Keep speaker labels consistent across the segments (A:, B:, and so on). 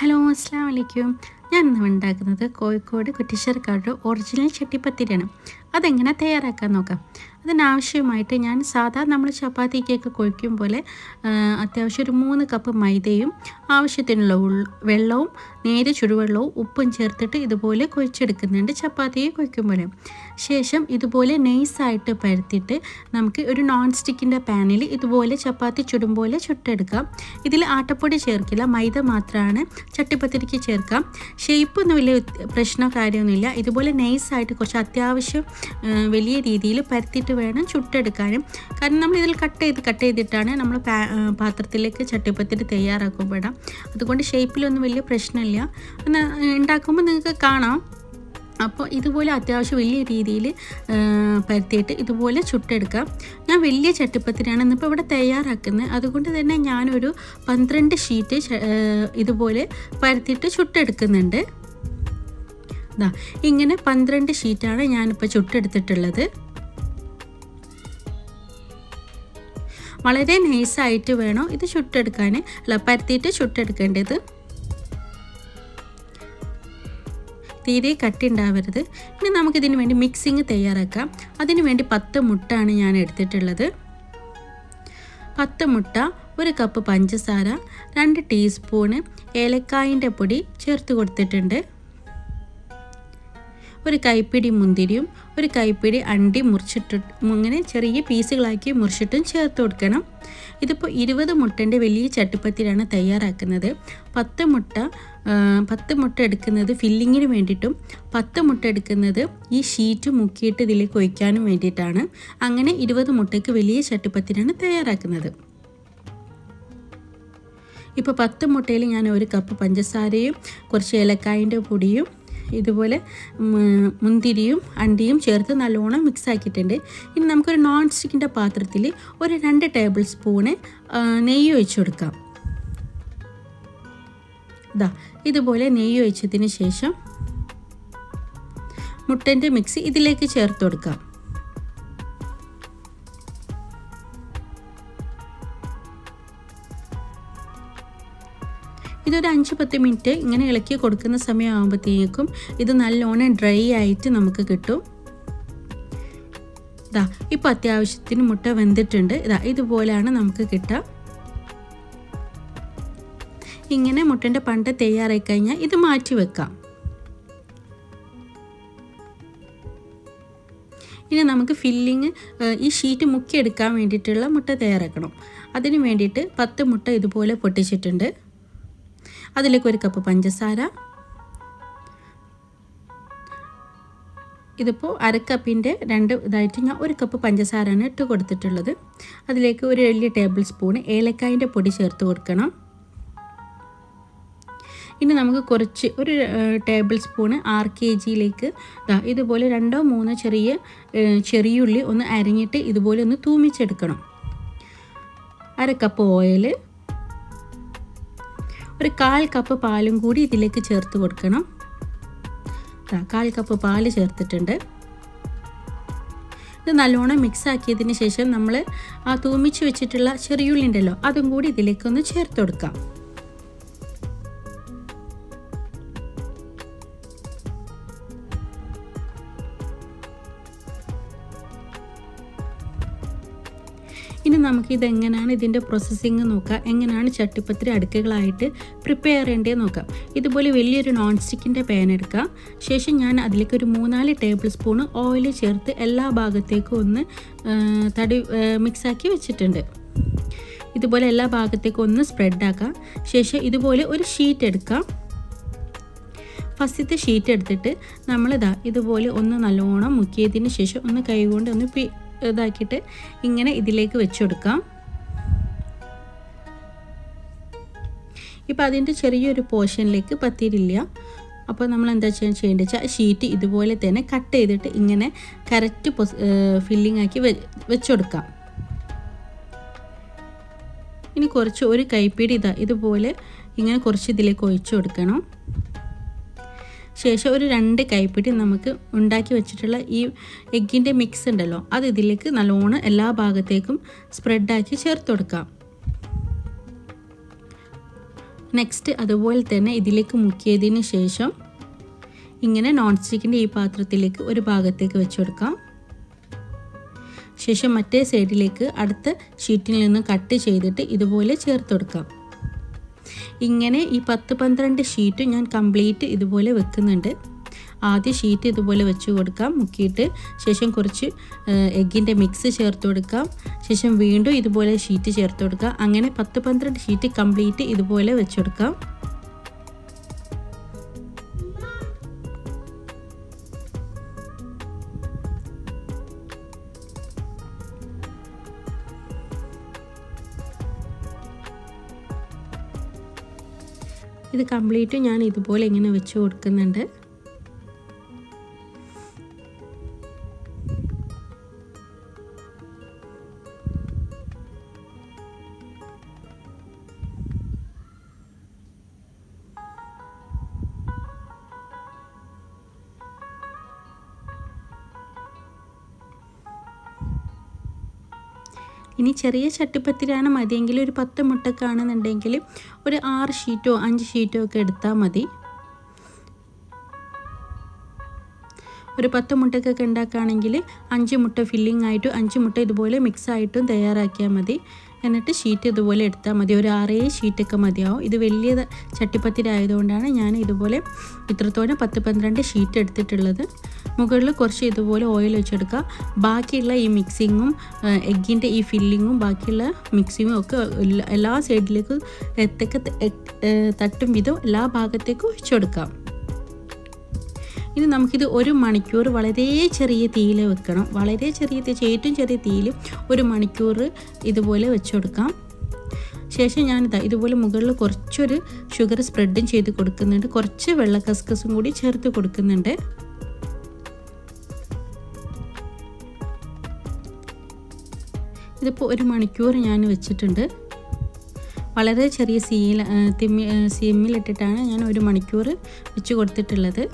A: Hello, അസ്സലാമു അലൈക്കും. ഞാൻ ഇന്ന് ഉണ്ടാക്കുന്നത് കോഴിക്കോട് കുറ്റിശ്ശേരിക്കാരുടെ ഒറിജിനൽ ചട്ടിപ്പത്തിരിയാണ്. അതെങ്ങനെ തയ്യാറാക്കാൻ നോക്കാം. അതിനാവശ്യമായിട്ട് ഞാൻ സാധാ നമ്മൾ ചപ്പാത്തിക്കൊക്കെ കുഴക്കും പോലെ അത്യാവശ്യം ഒരു 3 കപ്പ് മൈദയും ആവശ്യത്തിനുള്ള വെള്ളവും നേരെ ചുടുവെള്ളവും ഉപ്പും ചേർത്തിട്ട് ഇതുപോലെ കുഴച്ചെടുക്കുന്നുണ്ട്, ചപ്പാത്തി കുഴക്കും പോലെ. ശേഷം ഇതുപോലെ നൈസായിട്ട് പരത്തിയിട്ട് നമുക്ക് ഒരു നോൺ സ്റ്റിക്കിൻ്റെ പാനിൽ ഇതുപോലെ ചപ്പാത്തി ചുടും പോലെ ചുട്ടെടുക്കാം. ഇതിൽ ആട്ടപ്പൊടി ചേർക്കില്ല, മൈദ മാത്രമാണ് ചട്ടിപ്പത്തിരിക്ക് ചേർക്കാം. ഷേപ്പൊന്നും വലിയ പ്രശ്നമോ കാര്യമൊന്നുമില്ല. ഇതുപോലെ നൈസായിട്ട് കുറച്ച് അത്യാവശ്യം വലിയ രീതിയിൽ പരത്തിയിട്ട് വേണം ചുട്ടെടുക്കാനും. കാരണം നമ്മൾ ഇതിൽ കട്ട് ചെയ്തിട്ടാണ് നമ്മൾ പാത്രത്തിലേക്ക് ചട്ടിപ്പത്തിരി തയ്യാറാക്കപ്പെടാം. അതുകൊണ്ട് ഷേപ്പിലൊന്നും വലിയ പ്രശ്നമില്ല. ഉണ്ടാക്കുമ്പോൾ നിങ്ങൾക്ക് കാണാം. അപ്പോൾ ഇതുപോലെ അത്യാവശ്യം വലിയ രീതിയിൽ പരത്തിയിട്ട് ഇതുപോലെ ചുട്ടെടുക്കാം. ഞാൻ വലിയ ചട്ടിപ്പത്തിരിയാണ് ഇന്നിപ്പോൾ ഇവിടെ തയ്യാറാക്കുന്നത്. അതുകൊണ്ട് തന്നെ ഞാനൊരു 12 ഷീറ്റ് ഇതുപോലെ പരത്തിയിട്ട് ചുട്ടെടുക്കുന്നുണ്ട്. ഇങ്ങനെ 12 ഷീറ്റാണ് ഞാനിപ്പോൾ ചുട്ടെടുത്തിട്ടുള്ളത്. വളരെ നൈസായിട്ട് വേണം ഇത് ചുട്ടെടുക്കാൻ, പരത്തിയിട്ട് ചുട്ടെടുക്കേണ്ടത്. തീരെ കട്ടിയുണ്ടാവരുത്. ഇനി നമുക്കിതിന് വേണ്ടി മിക്സിങ് തയ്യാറാക്കാം. അതിന് വേണ്ടി 10 മുട്ടയാണ് ഞാൻ എടുത്തിട്ടുള്ളത്. 10 മുട്ട, 1 കപ്പ് പഞ്ചസാര, 2 ടീസ്പൂണ് ഏലക്കായിൻ്റെ പൊടി ചേർത്ത് കൊടുത്തിട്ടുണ്ട്. 1 കൈപ്പിടി മുന്തിരിയും 1 കൈപ്പിടി അണ്ടി മുറിച്ചിട്ട് ഇങ്ങനെ ചെറിയ പീസുകളാക്കി മുറിച്ചിട്ടും ചേർത്ത് കൊടുക്കണം. ഇതിപ്പോൾ 20 മുട്ടൻ്റെ വലിയ ചട്ടിപ്പത്തിരിയാണ് തയ്യാറാക്കുന്നത്. 10 മുട്ട എടുക്കുന്നത് ഫില്ലിങ്ങിന് വേണ്ടിയിട്ടും 10 മുട്ട എടുക്കുന്നത് ഈ ഷീറ്റ് മുക്കിയിട്ട് ഇതിലേക്ക് ഒഴിക്കാനും വേണ്ടിയിട്ടാണ്. അങ്ങനെ 20 മുട്ടയ്ക്ക് വലിയ ചട്ടിപ്പത്തിരിയാണ് തയ്യാറാക്കുന്നത്. ഇപ്പോൾ 10 മുട്ടയിൽ ഞാൻ 1 കപ്പ് പഞ്ചസാരയും കുറച്ച് ഏലക്കായിൻ്റെ പൊടിയും ഇതുപോലെ മുന്തിരിയും അണ്ടിയും ചേർത്ത് നല്ലോണം മിക്സ് ആക്കിയിട്ടുണ്ട്. ഇനി നമുക്കൊരു നോൺ സ്റ്റിക്കിൻ്റെ പാത്രത്തിൽ ഒരു 2 ടേബിൾ സ്പൂണ് നെയ്യ് ഒഴിച്ച് കൊടുക്കാം. ഇതുപോലെ നെയ്യ് ഒഴിച്ചതിന് ശേഷം മുട്ടൻ്റെ മിക്സ് ഇതിലേക്ക് ചേർത്ത് കൊടുക്കാം. ഇതൊരു 5-10 മിനിറ്റ് ഇങ്ങനെ ഇളക്കി കൊടുക്കുന്ന സമയമാകുമ്പോഴത്തേക്കും ഇത് നല്ലോണം ഡ്രൈ ആയിട്ട് നമുക്ക് കിട്ടും. ഇപ്പോൾ അത്യാവശ്യത്തിന് മുട്ട വെന്തിട്ടുണ്ട്. ഇതുപോലെയാണ് നമുക്ക് കിട്ടുക. ഇങ്ങനെ മുട്ടൻ്റെ പണ്ട് തയ്യാറായി കഴിഞ്ഞാൽ ഇത് മാറ്റി വെക്കാം. ഇനി നമുക്ക് ഫില്ലിങ് ഈ ഷീറ്റ് മുക്കിയെടുക്കാൻ വേണ്ടിയിട്ടുള്ള മുട്ട തയ്യാറാക്കണം. അതിന് വേണ്ടിയിട്ട് 10 മുട്ട ഇതുപോലെ പൊട്ടിച്ചിട്ടുണ്ട്. അതിലേക്ക് 1 കപ്പ് പഞ്ചസാര, ഇതിപ്പോൾ 1/2 കപ്പിൻ്റെ 2 ഇതായിട്ട് ഞാൻ 1 കപ്പ് പഞ്ചസാരയാണ് ഇട്ട് കൊടുത്തിട്ടുള്ളത്. അതിലേക്ക് ഒരു വലിയ ടേബിൾ സ്പൂൺ ഏലക്കായിൻ്റെ പൊടി ചേർത്ത് കൊടുക്കണം. ഇനി നമുക്ക് കുറച്ച് ഒരു ടേബിൾ സ്പൂണ് RKGയിലേക്ക് ഇതുപോലെ 2-3 ചെറിയുള്ളി ഒന്ന് അരിഞ്ഞിട്ട് ഇതുപോലെ ഒന്ന് തൂമിച്ചെടുക്കണം. 1/2 കപ്പ് ഓയിൽ, ഒരു 1/4 കപ്പ് പാലും കൂടി ഇതിലേക്ക് ചേർത്ത് കൊടുക്കണം. 1/4 കപ്പ് പാല് ചേർത്തിട്ടുണ്ട്. ഇത് നല്ലോണം മിക്സ് ആക്കിയതിന് ശേഷം നമ്മൾ ആ തൂമിച്ച് വെച്ചിട്ടുള്ള ചെറിയുള്ളി ഉണ്ടല്ലോ അതും കൂടി ഇതിലേക്കൊന്ന് ചേർത്ത് കൊടുക്കാം. ഇനി നമുക്കിതെങ്ങനെയാണ് ഇതിൻ്റെ പ്രോസസ്സിങ് നോക്കാം, എങ്ങനെയാണ് ചട്ടിപ്പത്തിരി അടുക്കുകളായിട്ട് പ്രിപ്പയർ ചെയ്യേണ്ടത് നോക്കാം. ഇതുപോലെ വലിയൊരു നോൺ സ്റ്റിക്കിൻ്റെ പാൻ എടുക്കാം. ശേഷം ഞാൻ അതിലേക്ക് ഒരു 3-4 ടേബിൾ സ്പൂൺ ഓയിൽ ചേർത്ത് എല്ലാ ഭാഗത്തേക്കും ഒന്ന് മിക്സാക്കി വെച്ചിട്ടുണ്ട്. ഇതുപോലെ എല്ലാ ഭാഗത്തേക്കും ഒന്ന് സ്പ്രെഡാക്കാം. ശേഷം ഇതുപോലെ ഒരു ഷീറ്റ് എടുക്കാം. ഫസ്റ്റത്തെ ഷീറ്റ് എടുത്തിട്ട് ഇതുപോലെ ഒന്ന് നല്ലോണം മുക്കിയതിന് ശേഷം ഒന്ന് കൈകൊണ്ട് ഒന്ന് ഇതാക്കിയിട്ട് ഇങ്ങനെ ഇതിലേക്ക് വെച്ച് കൊടുക്കാം. ഇപ്പോൾ അതിൻ്റെ ചെറിയൊരു പോർഷനിലേക്ക് പത്തിരില്ല. അപ്പോൾ നമ്മൾ എന്താ ചെയ്യേണ്ടത് വെച്ചാൽ ഷീറ്റ് ഇതുപോലെ തന്നെ കട്ട് ചെയ്തിട്ട് ഇങ്ങനെ കറക്റ്റ് ഫില്ലിംഗ് ആക്കി വെച്ച് കൊടുക്കാം. ഇനി കുറച്ച് ഒരു കൈപ്പിടി ഇതുപോലെ ഇങ്ങനെ കുറച്ച് ഇതിലേക്ക് ഒഴിച്ചു കൊടുക്കണം. ശേഷം ഒരു 2 കൈപ്പിടി നമുക്ക് ഉണ്ടാക്കി വെച്ചിട്ടുള്ള ഈ എഗ്ഗിൻ്റെ മിക്സ് ഉണ്ടല്ലോ അത് ഇതിലേക്ക് നല്ലോണം എല്ലാ ഭാഗത്തേക്കും സ്പ്രെഡാക്കി ചേർത്ത് കൊടുക്കാം. നെക്സ്റ്റ് അതുപോലെ തന്നെ ഇതിലേക്ക് മുക്കിയതിന് ശേഷം ഇങ്ങനെ നോൺ സ്റ്റിക്കിൻ്റെ ഈ പാത്രത്തിലേക്ക് ഒരു ഭാഗത്തേക്ക് വെച്ച് കൊടുക്കാം. ശേഷം മറ്റേ സൈഡിലേക്ക് അടുത്ത ഷീറ്റിൽ നിന്ന് കട്ട് ചെയ്തിട്ട് ഇതുപോലെ ചേർത്ത് കൊടുക്കാം. ഇങ്ങനെ ഈ 10-12 ഷീറ്റ് ഞാൻ കംപ്ലീറ്റ് ഇതുപോലെ വെക്കുന്നുണ്ട്. ആദ്യം ഷീറ്റ് ഇതുപോലെ വെച്ച് കൊടുക്കാം മുക്കിയിട്ട്, ശേഷം കുറച്ച് എഗ്ഗിൻ്റെ മിക്സ് ചേർത്ത് കൊടുക്കാം, ശേഷം വീണ്ടും ഇതുപോലെ ഷീറ്റ് ചേർത്ത് കൊടുക്കാം. അങ്ങനെ 10-12 ഷീറ്റ് കംപ്ലീറ്റ് ഇതുപോലെ വെച്ച് കൊടുക്കാം. ഇത് കംപ്ലീറ്റ് ഞാൻ ഇതുപോലെ ഇങ്ങനെ വെച്ച് കൊടുക്കുന്നുണ്ട്. ഇനി ചെറിയ ചട്ടിപ്പത്തിരിയാണ് മതിയെങ്കിൽ ഒരു 10 മുട്ടക്കാണെന്നുണ്ടെങ്കിൽ ഒരു 6 ഷീറ്റോ 5 ഷീറ്റോ ഒക്കെ എടുത്താൽ മതി. ഒരു 10 മുട്ടക്കൊക്കെ ഉണ്ടാക്കുകയാണെങ്കിൽ 5 മുട്ട ഫില്ലിംഗ് ആയിട്ടും 5 മുട്ട ഇതുപോലെ മിക്സ് ആയിട്ടും തയ്യാറാക്കിയാൽ മതി. എന്നിട്ട് ഷീറ്റ് ഇതുപോലെ എടുത്താൽ മതി. ഒരു 6 ഷീറ്റൊക്കെ മതിയാവും. ഇത് വലിയ ചട്ടിപ്പത്തിരി ആയതുകൊണ്ടാണ് ഞാൻ ഇതുപോലെ ഇത്രത്തോളം 10-12 ഷീറ്റ് എടുത്തിട്ടുള്ളത്. മുകളിൽ കുറച്ച് ഇതുപോലെ ഓയിൽ വെച്ചെടുക്കുക. ബാക്കിയുള്ള ഈ മിക്സിങ്ങും എഗ്ഗിൻ്റെ ഈ ഫില്ലിങ്ങും ബാക്കിയുള്ള മിക്സിങ്ങും ഒക്കെ എല്ലാ സൈഡിലേക്കും തട്ടും വിധം എല്ലാ ഭാഗത്തേക്കും ഒഴിച്ചെടുക്കാം. ഇനി നമുക്കിത് 1 മണിക്കൂർ വളരെ ചെറിയ തീയിൽ വെക്കണം. വളരെ ചെറിയ തീ, ഏറ്റവും ചെറിയ തീയിൽ 1 മണിക്കൂർ ഇതുപോലെ വെച്ച് കൊടുക്കാം. ശേഷം ഞാനിതാ ഇതുപോലെ മുകളിൽ കുറച്ചൊരു ഷുഗർ സ്പ്രെഡും ചെയ്ത് കൊടുക്കുന്നുണ്ട്. കുറച്ച് വെള്ള കസ്കസും കൂടി ചേർത്ത് കൊടുക്കുന്നുണ്ട്. ഇതിപ്പോൾ 1 മണിക്കൂർ ഞാൻ വെച്ചിട്ടുണ്ട്. വളരെ ചെറിയ സിമ്മിലിട്ടിട്ടാണ് ഞാൻ 1 മണിക്കൂർ വെച്ച് കൊടുത്തിട്ടുള്ളത്.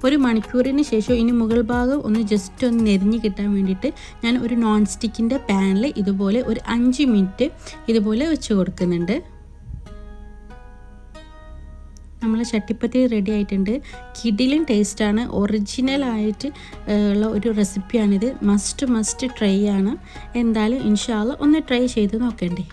A: 1 മണിക്കൂറിന് ശേഷം ഇനി മുകൾ ഭാഗം ഒന്ന് ജസ്റ്റ് ഒന്ന് നെരിഞ്ഞ് കിട്ടാൻ വേണ്ടിയിട്ട് ഞാൻ ഒരു നോൺ സ്റ്റിക്കിൻ്റെ പാനിൽ ഇതുപോലെ ഒരു 5 മിനിറ്റ് ഇതുപോലെ വെച്ച് കൊടുക്കുന്നുണ്ട്. നമ്മളെ ചട്ടിപ്പത്തിരി റെഡി ആയിട്ടുണ്ട്. കിടിലൻ ടേസ്റ്റാണ്. ഒറിജിനലായിട്ട് ഉള്ള ഒരു റെസിപ്പിയാണിത്. മസ്റ്റ് ട്രൈ ആണ്. എന്തായാലും ഇൻഷാ അല്ലാഹ് ഒന്ന് ട്രൈ ചെയ്ത് നോക്കണ്ടേ.